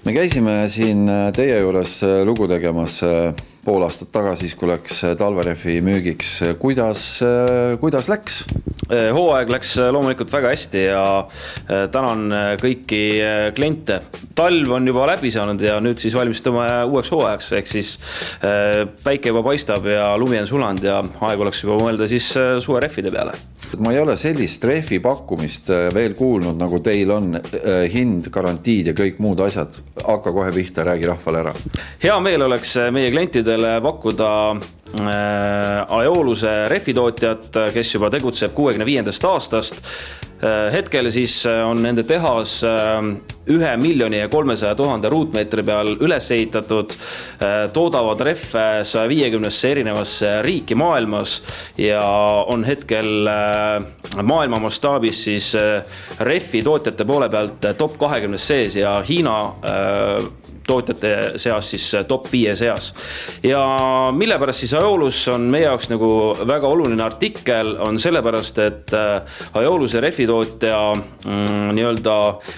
Me käisime siin teie juures lugu tegemas pool aastat tagasi, kui läks talverehvi müügiks. Kuidas läks? Hooaeg läks loomulikult väga hästi ja tänan kõiki kliente. Talv on juba läbi saanud ja nüüd siis valmistume uueks hooajaks, ehk siis päike juba paistab ja lumi on sulanud ja aeg oleks juba mõelda siis suverehvide peale. Ma ei ole sellist rehvi pakkumist veel kuulnud, nagu teil on hind, garantiid ja kõik muud asjad. Hakka kohe pihta, räägi rahvale ära. Hea meel oleks meie klientidele pakkuda Aeoluse rehvitootjat, kes juba tegutseb 65. aastast. Hetkel siis on nende tehas 1 300 000 ruutmeetri peal üles ehitatud, toodavad rehve 150 erinevasse riiki maailmas ja on hetkel maailma mastaabis siis rehvi tootjate poole pealt top 20 sees ja Hiina tootjate seas siis top 5 seas. Ja mille pärast siis Aeolus on meie jaoks nagu väga oluline artikkel, on sellepärast, et Aeoluse rehvitootja nii-öelda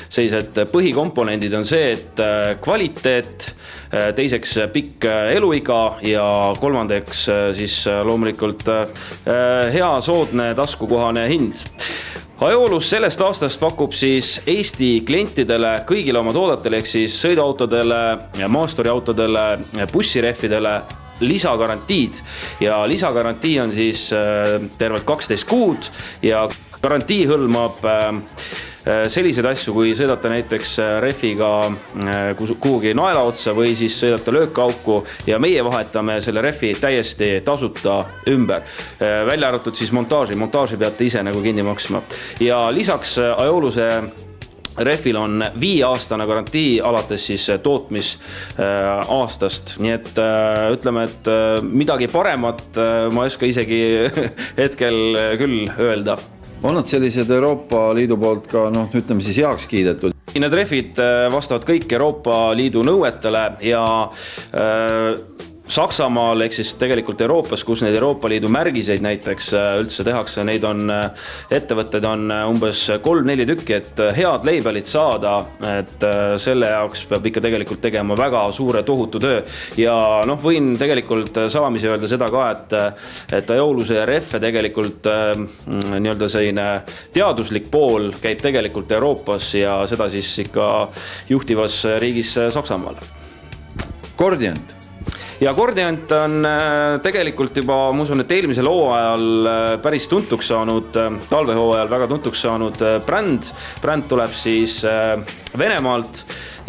sellised põhikomponendid on see, et kvaliteet, teiseks pikk eluiga ja kolmandaks siis loomulikult hea, soodne, taskukohane hind. Aeolus sellest aastast pakub siis Eesti klientidele kõigile oma toodetele, ehk siis sõiduautodele, maasturiautodele, bussirehvidele lisagarantiid ja lisagarantii on siis tervelt 12 kuud ja garantii hõlmab selliseid asju, kui sõidate näiteks rehviga kuhugi naela otsa või siis sõidate löökauku ja meie vahetame selle rehvi täiesti tasuta ümber. Välja arvatud siis montaaži peate ise nagu kinni maksma. Ja lisaks Aeoluse rehvil on 5-aastane garantii alates siis tootmis aastast. Nii et ütleme, et midagi paremat ma ei oska isegi hetkel küll öelda. On nad sellised Euroopa Liidu poolt ka, ütleme siis heaks kiidetud? Need rehvid vastavad kõik Euroopa Liidu nõuetele ja Saksamaal, ehk siis tegelikult Euroopas, kus neid Euroopa Liidu märgiseid näiteks üldse tehakse, neid on, ettevõtted on umbes 3-4 tükki, et head labelid saada, et selle jaoks peab ikka tegelikult tegema väga suure tohutu töö. Ja võin tegelikult salamisi öelda seda ka, et Aeoluse rehve tegelikult nii-öelda selline teaduslik pool käib tegelikult Euroopas ja seda siis ikka juhtivas riigis Saksamaal. Cordiant. Ja Cordiant on tegelikult juba, ma usun, et eelmisel hooajal päris tuntuks saanud, talvehooajal väga tuntuks saanud bränd. Bränd tuleb siis Venemaalt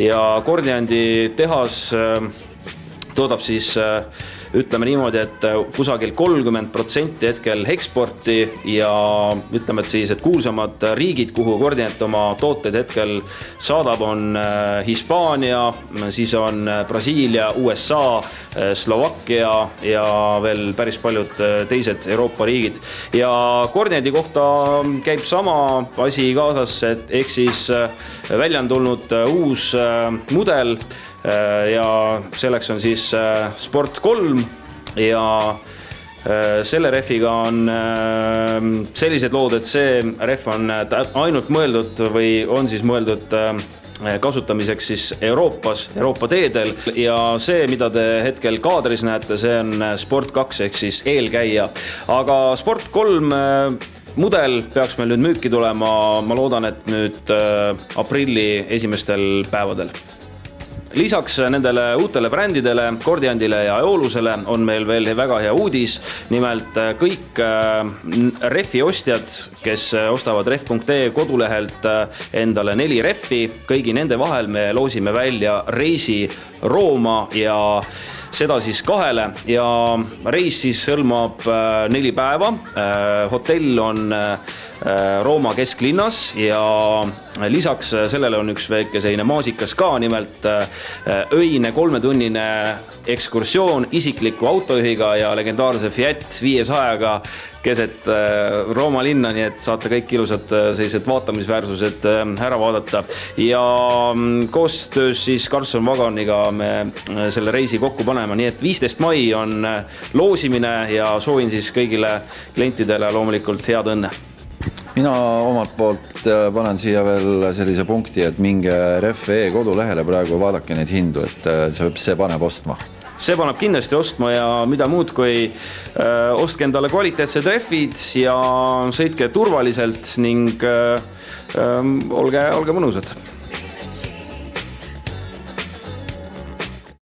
ja Cordiandi tehas toodab siis ütleme niimoodi, et kusagil 30% hetkel eksporti ja ütleme, et siis, et kuulsamad riigid, kuhu Cordiant oma tooteid hetkel saadab, on Hispaania, siis on Brasiilia, USA, Slovakkia ja veel päris paljud teised Euroopa riigid. Ja Cordiandi kohta käib sama asi kaasas, et ehk siis välja on tulnud uus mudel ja selleks on siis Sport 3 ja selle rehviga on sellised lood, et see rehv on ainult mõeldud või on siis mõeldud kasutamiseks siis Euroopa teedel ja see, mida te hetkel kaadris näete, see on Sport 2 ehk siis eelkäija, aga Sport 3 mudel peaks meil nüüd müüki tulema, ma loodan, et nüüd aprilli esimestel päevadel. Lisaks nendele uutele brändidele, Cordiandile ja Aeolusele on meil veel väga hea uudis. Nimelt kõik rehvi ostjad, kes ostavad rehv.ee kodulehelt endale 4 rehvi, kõigi nende vahel me loosime välja reisi Rooma ja seda siis 2 ja reis siis hõlmab 4 päeva. Hotell on Rooma kesklinnas ja lisaks sellele on üks väike selline maasikas ka, nimelt öine 3-tunnine ekskursioon isikliku autojuhiga ja legendaarse Fiat 500-ga keset Rooma linna, nii et saate kõik ilusad sellised vaatamisväärsused ära vaadata. Ja koostöös siis Carlson Wagoniga me selle reisi kokku panema, nii et 15. mai on loosimine ja soovin siis kõigile klientidele loomulikult head õnne. mina omalt poolt panen siia veel sellise punkti, et minge Ref.ee kodulehele praegu vaadake neid hindu, et see paneb ostma. See paneb kindlasti ostma ja mida muud kui ostke endale kvaliteetsed rehvid ja sõitke turvaliselt ning olge mõnusad.